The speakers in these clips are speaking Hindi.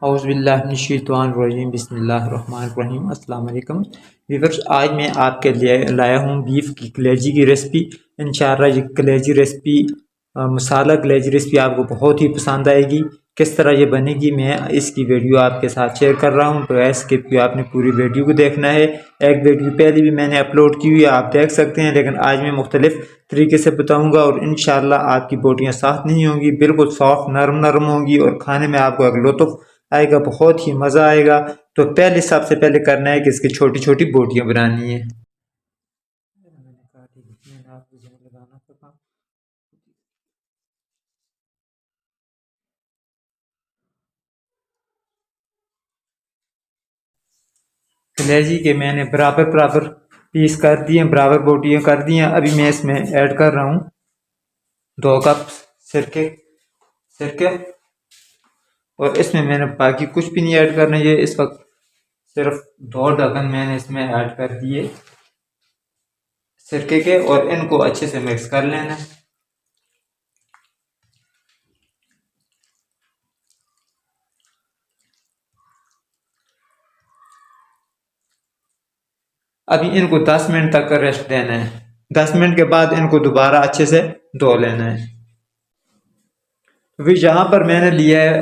औज़ुबिल्लाहिमिनश्शैतानिर्रजीम बिस्मिल्लाहिर्रहमानिर्रहीम अस्सलाम वालेकुम व्यूअर्स। आज मैं आपके लिए लाया हूँ बीफ की कलेजी की रेसिपी। इंशाअल्लाह ये कलेजी रेसिपी मसाला कलेजी रेसिपी आपको बहुत ही पसंद आएगी। किस तरह ये बनेगी मैं इसकी वीडियो आपके साथ शेयर कर रहा हूँ, तो ऐसे कि आपने पूरी वीडियो को देखना है। एक वीडियो पहले भी मैंने अपलोड की हुई है, आप देख सकते हैं, लेकिन आज मैं मुख्तलिफ तरीके से बताऊंगा और इंशाअल्लाह आपकी बोटियाँ साफ़ नहीं होंगी, बिल्कुल सॉफ्ट नरम नरम होंगी और खाने में आपको एक लुत्फ़ आएगा, बहुत ही मज़ा आएगा। तो पहले सबसे पहले करना है कि इसकी छोटी छोटी बोटियां बनानी है। कलेजी के मैंने बराबर बराबर पीस कर दिए, बराबर बोटियां कर दी हैं। अभी मैं इसमें ऐड कर रहा हूँ 2 कप सिरके सिरके और इसमें मैंने बाकी कुछ भी नहीं ऐड करना। ये इस वक्त सिर्फ 2 ढक्कन मैंने इसमें ऐड कर दिए सिरके के और इनको अच्छे से मिक्स कर लेना है। अभी इनको 10 मिनट तक रेस्ट देना है। 10 मिनट के बाद इनको दोबारा अच्छे से धो लेना है। अभी यहाँ पर मैंने लिया है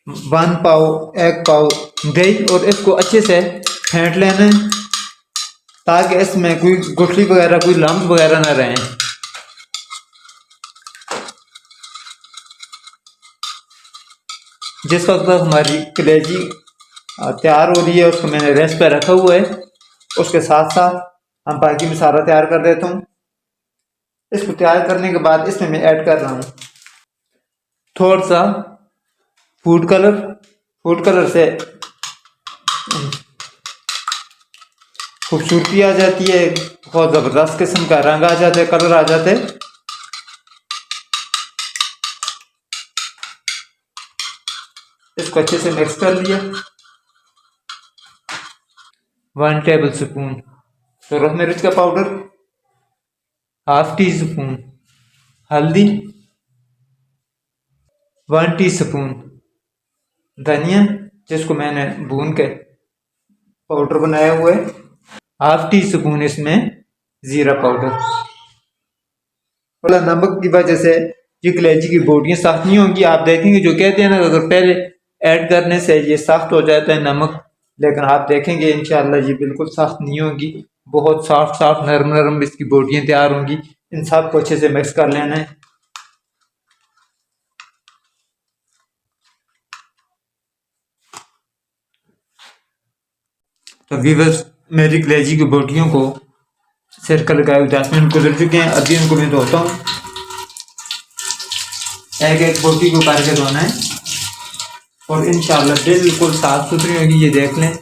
1 पाव 1 पाव दही और इसको अच्छे से फेंट लेना है ताकि इसमें कोई गुठली वगैरह कोई लम्ब वगैरह ना रहे। जिस वक्त तक हमारी कलेजी तैयार हो रही है उसको मैंने रेस्ट पे रखा हुआ है, उसके साथ साथ हम बाकी मसाला तैयार कर देता हूँ। इसको तैयार करने के बाद इसमें मैं ऐड कर रहा हूँ थोड़ा सा फूड कलर। फूड कलर से खूबसूरती आ जाती है, बहुत ज़बरदस्त किस्म का रंग आ जाता है, कलर आ जाता है। इसको अच्छे से मिक्स कर लिया। 1 टेबल स्पून सुरख मिर्च का पाउडर, ½ टी स्पून हल्दी, 1 टीस्पून धनिया जिसको मैंने भून के पाउडर बनाया हुआ है, ½ टी स्पून इसमें जीरा पाउडर। थोड़ा नमक की वजह से ये कलेजी की बोटियां सख्त नहीं होंगी। आप देखेंगे जो कहते हैं ना, अगर पहले ऐड करने से ये सख्त हो जाता है नमक, लेकिन आप देखेंगे इंशाल्लाह ये बिल्कुल सख्त नहीं होगी, बहुत सॉफ्ट सॉफ्ट नरम नरम इसकी बोटियां तैयार होंगी। इन सबको अच्छे से मिक्स कर लेना है। तो व्यूअर्स, मेरी कलेजी की बोटियों को सिरका लगाए हुए 10 मिनट गुजर चुके हैं। अभी इनको मैं धोता हूँ। एक एक बोटी को करके धोना है और इंशाल्लाह बिल्कुल साफ सुथरी होगी। ये देख लें,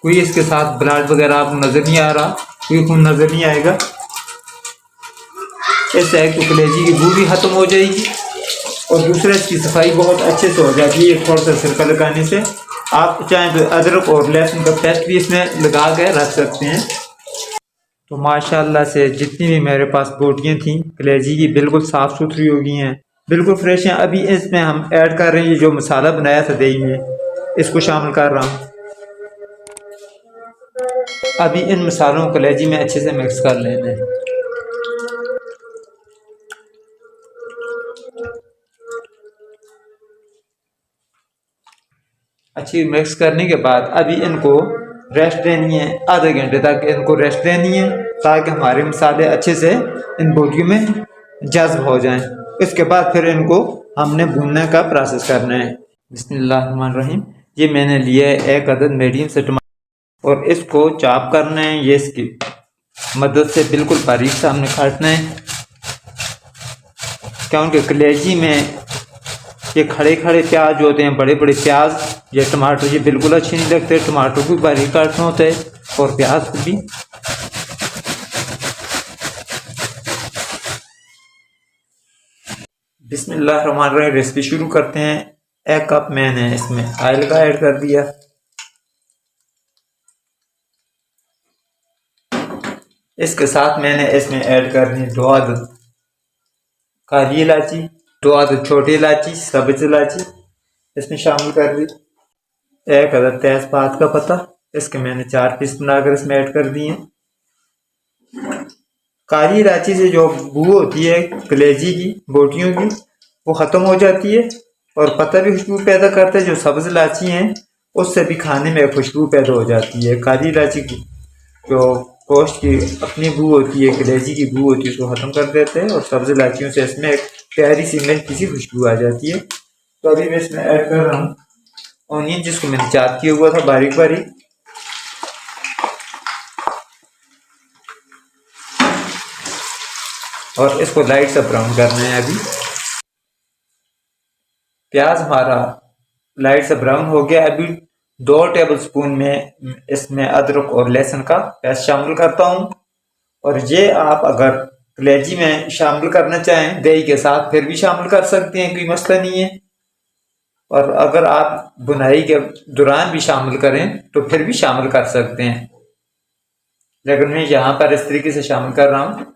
कोई इसके साथ ब्लड वगैरह आपको नजर नहीं आ रहा, कोई खून नजर नहीं आएगा। इससे एक तो कलेजी की बू भी खत्म हो जाएगी और दूसरा इसकी सफाई बहुत अच्छे से हो जाती है थोड़ा सा सिरका लगाने से। आप चाहें तो अदरक और लहसुन का पेस्ट भी इसमें लगा के रख सकते हैं। तो माशाल्लाह से जितनी भी मेरे पास बोटियाँ थी कलेजी की बिल्कुल साफ़ सुथरी हो गई हैं, बिल्कुल फ्रेश हैं। अभी इसमें हम ऐड कर रहे हैं ये जो मसाला बनाया था दही में, इसको शामिल कर रहा हूँ। अभी इन मसालों को कलेजी में अच्छे से मिक्स कर लेना है। अच्छी मिक्स करने के बाद अभी इनको रेस्ट देनी है, आधे घंटे तक इनको रेस्ट देनी है ताकि हमारे मसाले अच्छे से इन बोटियों में जज्ब हो जाएं। इसके बाद फिर इनको हमने भूनने का प्रोसेस करना है। बिस्मिल्लाहिर्रहमानिर्रहीम। ये मैंने लिया है 1 अदद मीडियम से टमाटर और इसको चॉप करना है। ये इसकी मदद से बिल्कुल बारीक सा हमने काटना है, क्योंकि कलेजी में ये खड़े खड़े प्याज होते हैं, बड़े बड़े प्याज, ये टमाटर ये बिल्कुल अच्छे नहीं लगते। टमाटर को भी बारीक काटना होता है और प्याज को भी। बिस्मिल्लाहिर्रहमानिर्रहीम। रेसिपी शुरू करते हैं। 1 कप मैंने इसमें ऑयल का ऐड कर दिया। इसके साथ मैंने इसमें ऐड करनी 2 अदद काली इलायची, 2 अदद छोटी इलायची, सब्ज इलायची इसमें शामिल कर दी। एक अदद तेजपात का पत्ता, इसके मैंने 4 पीस बनाकर इसमें ऐड कर दिए। काली इलायची से जो बू होती है कलेजी की बोटियों की वो ख़त्म हो जाती है और पत्ता भी खुशबू पैदा करता है। जो सब्ज़ इलायची हैं उससे भी खाने में खुशबू पैदा हो जाती है। काली इलायची की जो गोश्त की अपनी बू होती है, कलेजी की बू होती है, उसको ख़त्म कर देते हैं और सब्ज़ इलायचियों से इसमें एक प्यारी सी मिल्की सी खुशबू आ जाती है। तो अभी मैं इसमें ऐड कर रहा हूँ ऑनियन, जिसको मैंने चॉप किया हुआ था बारीक बारीक। और इसको लाइट सा ब्राउन करना है। अभी प्याज हमारा लाइट सा ब्राउन हो गया। अभी 2 टेबल स्पून में इसमें अदरक और लहसुन का पेस्ट शामिल करता हूँ। और ये आप अगर कलेजी में शामिल करना चाहें दही के साथ फिर भी शामिल कर सकते हैं, कोई मसला नहीं है। और अगर आप बुनाई के दौरान भी शामिल करें तो फिर भी शामिल कर सकते हैं, लेकिन मैं यहाँ पर इस तरीके से शामिल कर रहा हूँ।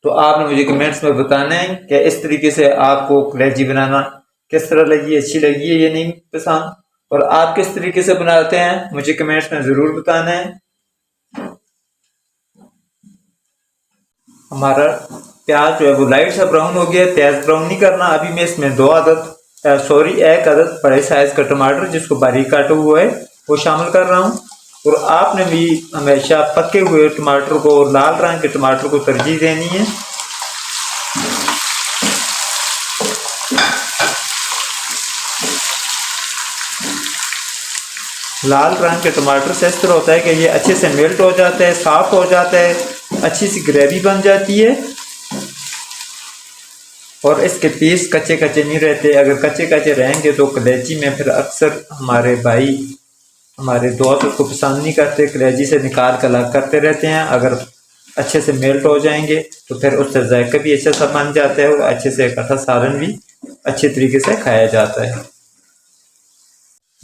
तो आपने मुझे कमेंट्स में बताना है कि इस तरीके से आपको कलेजी बनाना किस तरह लगी, अच्छी लगी है या नहीं पसंद, और आप किस तरीके से बनाते हैं मुझे कमेंट्स में ज़रूर बताना है। हमारा प्याज जो है वो लाइट सा ब्राउन हो गया, प्याज ब्राउन नहीं करना। अभी मैं इसमें एक अदद बड़े साइज का टमाटर जिसको बारीक काटा हुआ है वो शामिल कर रहा हूँ। और आपने भी हमेशा पके हुए टमाटर को और लाल रंग के टमाटर को तरजीह देनी है। लाल रंग के टमाटर से इस तरह होता है कि ये अच्छे से मेल्ट हो जाता है, साफ हो जाता है, अच्छी सी ग्रेवी बन जाती है और इसके पीस कच्चे कच्चे नहीं रहते। अगर कच्चे कच्चे रहेंगे तो कलेजी में फिर अक्सर हमारे भाई हमारे दोस्त उसको पसंद नहीं करते, कलेजी से निकाल कर अलग करते रहते हैं। अगर अच्छे से मेल्ट हो जाएंगे तो फिर उससे जायका भी अच्छा सा बन जाता है और अच्छे से इकट्ठा सालन भी अच्छे तरीके से खाया जाता है।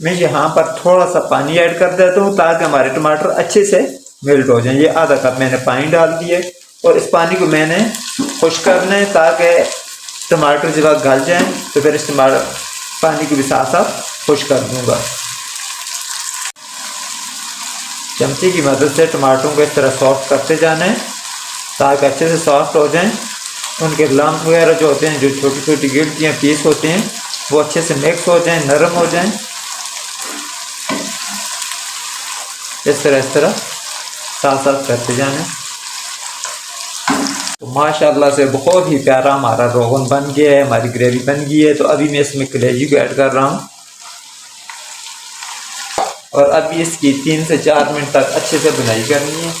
मैं यहाँ पर थोड़ा सा पानी ऐड कर देता हूँ ताकि हमारे टमाटर अच्छे से मेल्ट हो जाएं। ये आधा कप मैंने पानी डाल दिए और इस पानी को मैंने खुश करना है ताकि टमाटर जब गल जाएं तो फिर इस टमाटर पानी को भी साथ साथ खुश कर दूँगा। चमचे की मदद से टमाटरों को इस तरह सॉफ्ट करते जाना है ताकि अच्छे से सॉफ्ट हो जाएं। उनके लम्ब वगैरह जो होते हैं, जो छोटी छोटी गिल्टियाँ पीस होते हैं, वो अच्छे से मिक्स हो जाएं, नरम हो जाएं। इस तरह साथ साथ करते जाना। तो माशाल्लाह से बहुत ही प्यारा हमारा रोगन बन गया है, हमारी ग्रेवी बन गई है। तो अभी मैं इसमें कलेजी को ऐड कर रहा हूँ और अभी इसकी 3 से 4 मिनट तक अच्छे से बुनाई करनी है।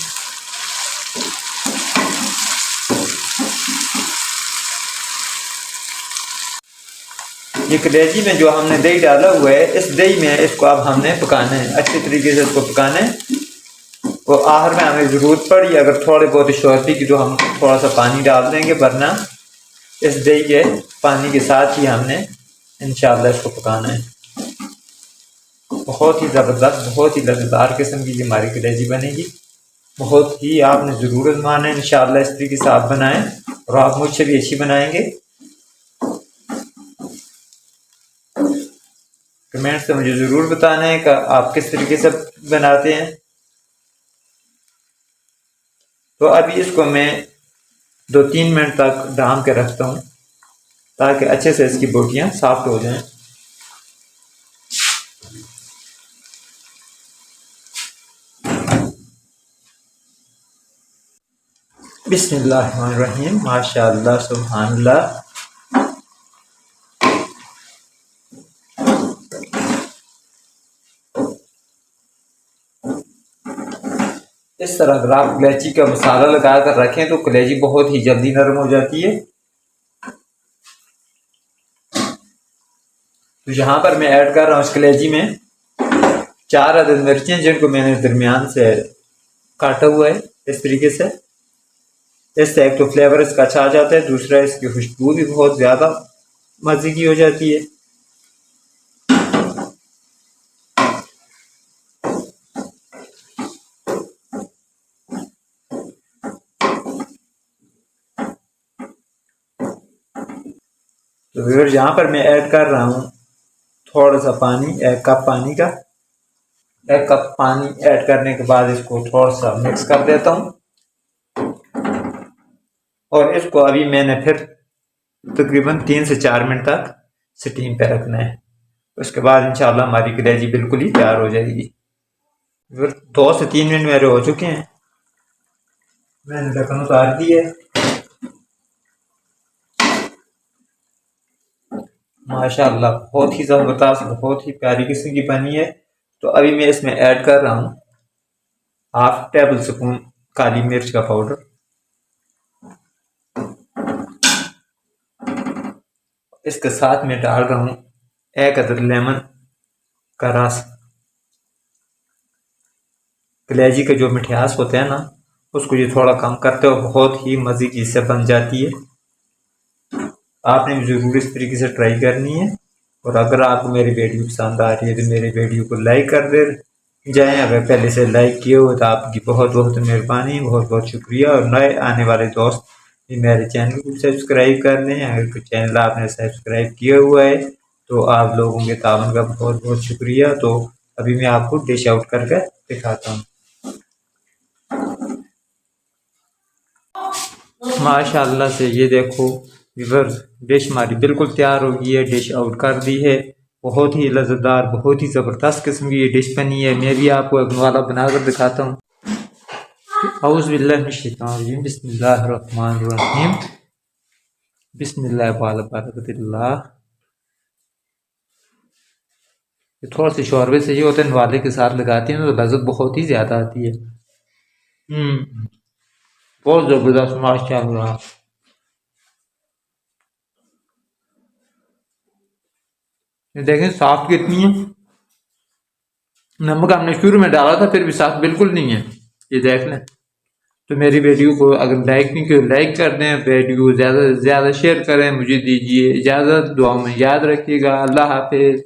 ये कलेजी में जो हमने दही डाला हुआ है, इस दही में इसको अब हमने पकाना है, अच्छे तरीके से इसको पकाना है। और आखिर में हमें ज़रूरत पड़ी अगर थोड़े बहुत शोरबी की तो हम थोड़ा सा पानी डाल देंगे, वरना इस दही के पानी के साथ ही हमने इंशाल्लाह इसको पकाना है। बहुत ही ज़बरदस्त, बहुत ही लज़ेदार किस्म की हमारी कलेजी बनेगी। बहुत ही आपने ज़रूर आज़माना है इंशाल्लाह। इस तरीके से आप बनाएं और आप मुझसे भी अच्छी बनाएंगे। कमेंट्स से मुझे ज़रूर बताना है कि आप किस तरीके से बनाते हैं। तो अभी इसको मैं 2-3 मिनट तक ढाँप के रखता हूँ ताकि अच्छे से इसकी बोटियाँ सॉफ्ट हो जाएं। बिस्मिल्लाहिर्रहमानिर्रहीम, माशाअल्लाह, सुभानअल्लाह। इस तरह अगर आप कलेजी का मसाला लगा कर रखें तो कलेजी बहुत ही जल्दी नरम हो जाती है। तो यहाँ पर मैं ऐड कर रहा हूँ इस कलेजी में 4 अदद मिर्चें जिनको मैंने दरमियान से काटा हुआ है इस तरीके से। इससे एक तो फ्लेवर इसका अच्छा आ जाता है, दूसरा इसकी खुशबू भी बहुत ज़्यादा मज़े की हो जाती है। तो फिर यहाँ पर मैं ऐड कर रहा हूँ थोड़ा सा पानी, 1 कप पानी का। 1 कप पानी ऐड करने के बाद इसको थोड़ा सा मिक्स कर देता हूँ और इसको अभी मैंने फिर तकरीबन 3 से 4 मिनट तक स्टीम पे रखना है। उसके बाद इंशाल्लाह हमारी कलेजी बिल्कुल ही तैयार हो जाएगी। फिर 2 से 3 मिनट मेरे हो चुके हैं, मैंने ढक्कन उतार दी है। माशाल्लाह बहुत ही ज़बरदस्त, बहुत ही प्यारी किस्म की बनी है। तो अभी मैं इसमें ऐड कर रहा हूँ 1/2 टेबल स्पून काली मिर्च का पाउडर। इसके साथ में डाल रहा हूँ 1 अदद लेमन का रस। कलेजी का जो मिठास होता है ना, उसको ये थोड़ा कम करते हो, बहुत ही मज़े की इससे बन जाती है। आपने भी ज़रूर इस तरीके से ट्राई करनी है। और अगर आपको मेरी वीडियो पसंद आ रही है तो मेरी वीडियो को लाइक कर दे जाएं। अगर पहले से लाइक किए हो तो आपकी बहुत बहुत मेहरबानी, बहुत बहुत शुक्रिया। और नए आने वाले दोस्त भी मेरे चैनल को सब्सक्राइब कर लें। अगर चैनल आपने सब्सक्राइब किया हुआ है तो आप लोगों के तावन का बहुत बहुत शुक्रिया। तो अभी मैं आपको डिश आउट करके दिखाता हूँ। माशाल्लाह से ये देखो व्यूअर्स, डिश हमारी बिल्कुल तैयार हो गई है, डिश आउट कर दी है। बहुत ही लज़ेदार, बहुत ही ज़बरदस्त किस्म की ये डिश बनी है। मैं भी आपको एक वाला बनाकर दिखाता हूँ। औज़ु बिल्लाहि मिनश शैतानिर रजीम, बिस्मिल्लाहिर रहमानिर रहीम, बिस्मिल्लाह वाला बरकतिल्लाह। थोड़ा सी शोरबे से ये होता है, नवाले के साथ लगाते हैं तो लज़्ज़त बहुत ही ज़्यादा आती है। बहुत ज़बरदस्त माशाल्लाह। ये देखें साफ़ कितनी है। नमक हमने शुरू में डाला था फिर भी साफ़ बिल्कुल नहीं है, ये देख लें। तो मेरी वीडियो को अगर लाइक नहीं किया लाइक कर दें, वीडियो को ज़्यादा से ज़्यादा शेयर करें। मुझे दीजिए इजाज़त, दुआ में याद रखिएगा। अल्लाह हाफिज़।